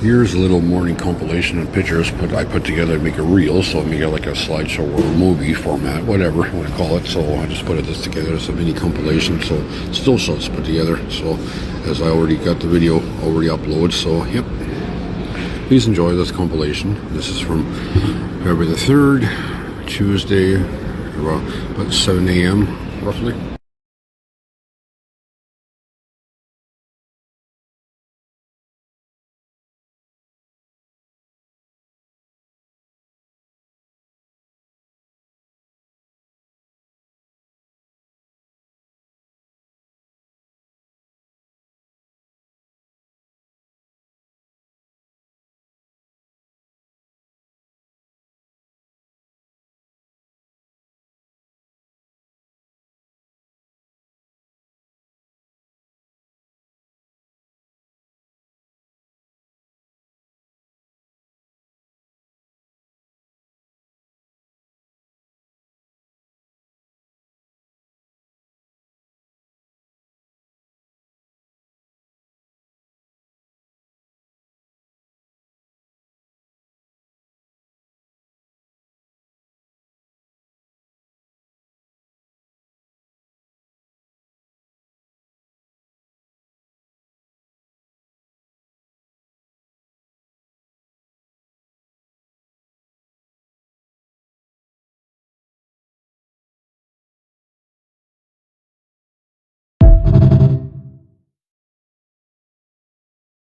Here's a little morning compilation of pictures I put together to make a reel, so make it like a slideshow or a movie format, whatever you want to call it. So I just put this together as a mini compilation, so still shots put together. So as I already got the video already uploaded, so yep. Please enjoy this compilation. This is from February the 3rd, Tuesday, about 7 a.m. roughly.